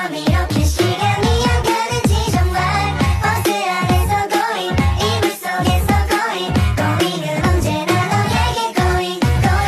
밤이렇게 시간이 안 가는지 정말 버스 안에서 going 이불 속에서 going going 은 언제나 너에게 going going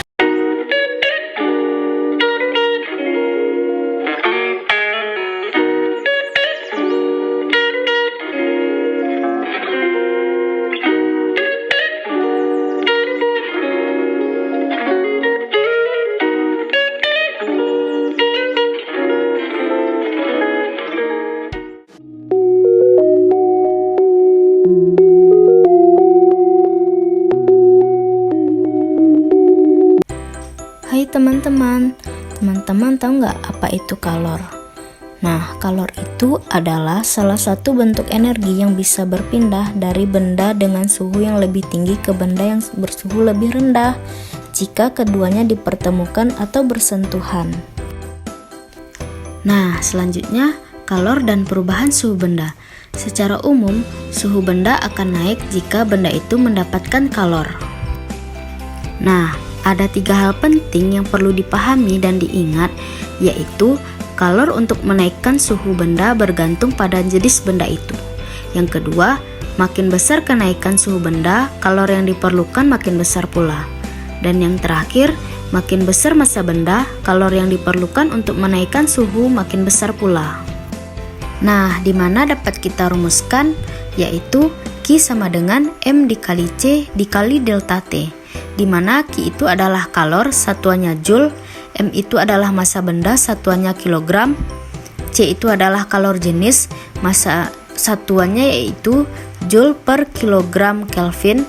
Hai teman-teman, teman-teman tahu nggak apa itu kalor? Nah, kalor itu adalah salah satu bentuk energi yang bisa berpindah dari benda dengan suhu yang lebih tinggi ke benda yang bersuhu lebih rendah jika keduanya dipertemukan atau bersentuhan. Nah, selanjutnya kalor dan perubahan suhu benda. Secara umum, suhu benda akan naik jika benda itu mendapatkan kalor. Nah, ada 3 hal penting yang perlu dipahami dan diingat, yaitu kalor untuk menaikkan suhu benda bergantung pada jenis benda itu. Yang kedua, makin besar kenaikan suhu benda, kalor yang diperlukan makin besar pula. Dan yang terakhir, makin besar massa benda, kalor yang diperlukan untuk menaikkan suhu makin besar pula. Nah, di mana dapat kita rumuskan, yaitu Q sama dengan M dikali C dikali delta T, di mana Q itu adalah kalor, satuannya joule, M itu adalah massa benda, satuannya kilogram, C itu adalah kalor jenis, massa satuannya yaitu joule per kilogram Kelvin,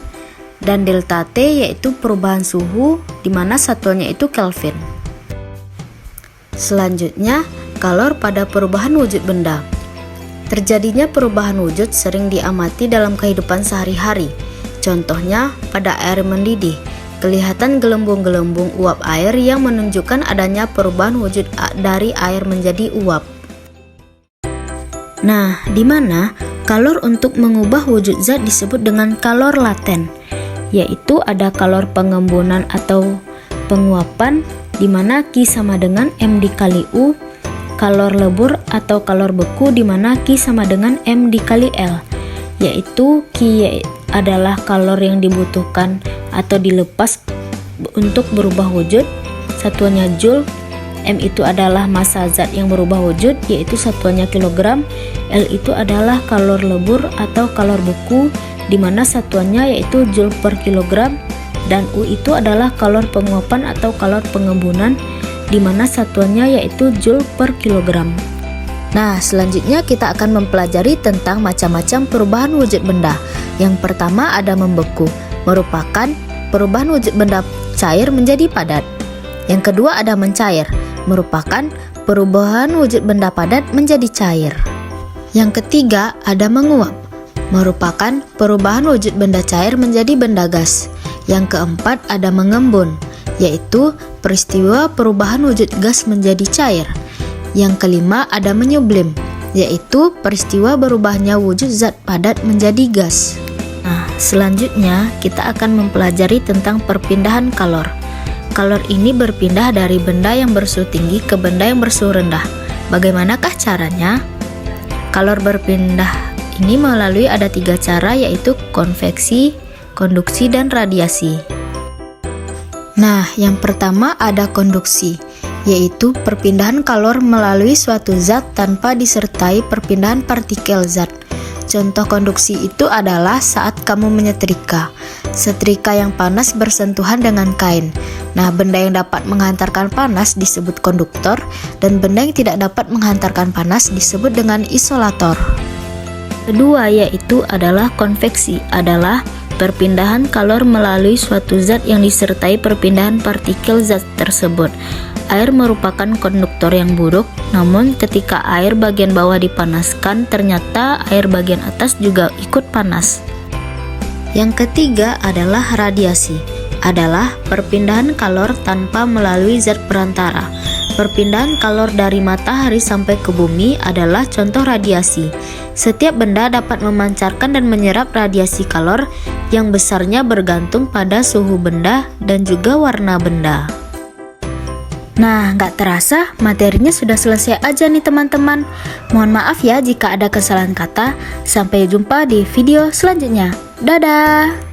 dan delta T yaitu perubahan suhu, di mana satuannya itu Kelvin. Selanjutnya, kalor pada perubahan wujud benda. Terjadinya perubahan wujud sering diamati dalam kehidupan sehari-hari. Contohnya, pada air mendidih, kelihatan gelembung-gelembung uap air yang menunjukkan adanya perubahan wujud dari air menjadi uap. Nah, di mana kalor untuk mengubah wujud zat disebut dengan kalor laten, yaitu ada kalor pengembunan atau penguapan, di mana Q sama dengan M dikali U, kalor lebur atau kalor beku, di mana Q sama dengan M dikali L, yaitu Q adalah kalor yang dibutuhkan atau dilepas untuk berubah wujud, satuannya joule, M itu adalah massa zat yang berubah wujud yaitu satuannya kilogram, L itu adalah kalor lebur atau kalor beku di mana satuannya yaitu joule per kilogram, dan U itu adalah kalor penguapan atau kalor pengembunan di mana satuannya yaitu joule per kilogram. Nah, selanjutnya kita akan mempelajari tentang macam-macam perubahan wujud benda. Yang pertama ada membeku, merupakan perubahan wujud benda cair menjadi padat. Yang kedua ada mencair, merupakan perubahan wujud benda padat menjadi cair. Yang ketiga ada menguap, merupakan perubahan wujud benda cair menjadi benda gas. Yang keempat ada mengembun, yaitu peristiwa perubahan wujud gas menjadi cair. Yang kelima ada menyublim, yaitu peristiwa berubahnya wujud zat padat menjadi gas. Nah, selanjutnya kita akan mempelajari tentang perpindahan kalor. Kalor ini berpindah dari benda yang bersuhu tinggi ke benda yang bersuhu rendah. Bagaimanakah caranya? Kalor berpindah ini melalui ada 3 cara, yaitu konveksi, konduksi, dan radiasi. Nah, yang pertama ada konduksi, yaitu perpindahan kalor melalui suatu zat tanpa disertai perpindahan partikel zat. Contoh konduksi itu adalah saat kamu menyetrika. Setrika yang panas bersentuhan dengan kain. Nah, benda yang dapat menghantarkan panas disebut konduktor, dan benda yang tidak dapat menghantarkan panas disebut dengan isolator. Kedua yaitu adalah konveksi, adalah perpindahan kalor melalui suatu zat yang disertai perpindahan partikel zat tersebut. Air merupakan konduktor yang buruk, namun ketika air bagian bawah dipanaskan, ternyata air bagian atas juga ikut panas. Yang ketiga adalah radiasi, adalah perpindahan kalor tanpa melalui zat perantara. Perpindahan kalor dari matahari sampai ke bumi adalah contoh radiasi. Setiap benda dapat memancarkan dan menyerap radiasi kalor yang besarnya bergantung pada suhu benda dan juga warna benda. Nah, nggak terasa materinya sudah selesai aja nih teman-teman. Mohon maaf ya jika ada kesalahan kata. Sampai jumpa di video selanjutnya. Dadah!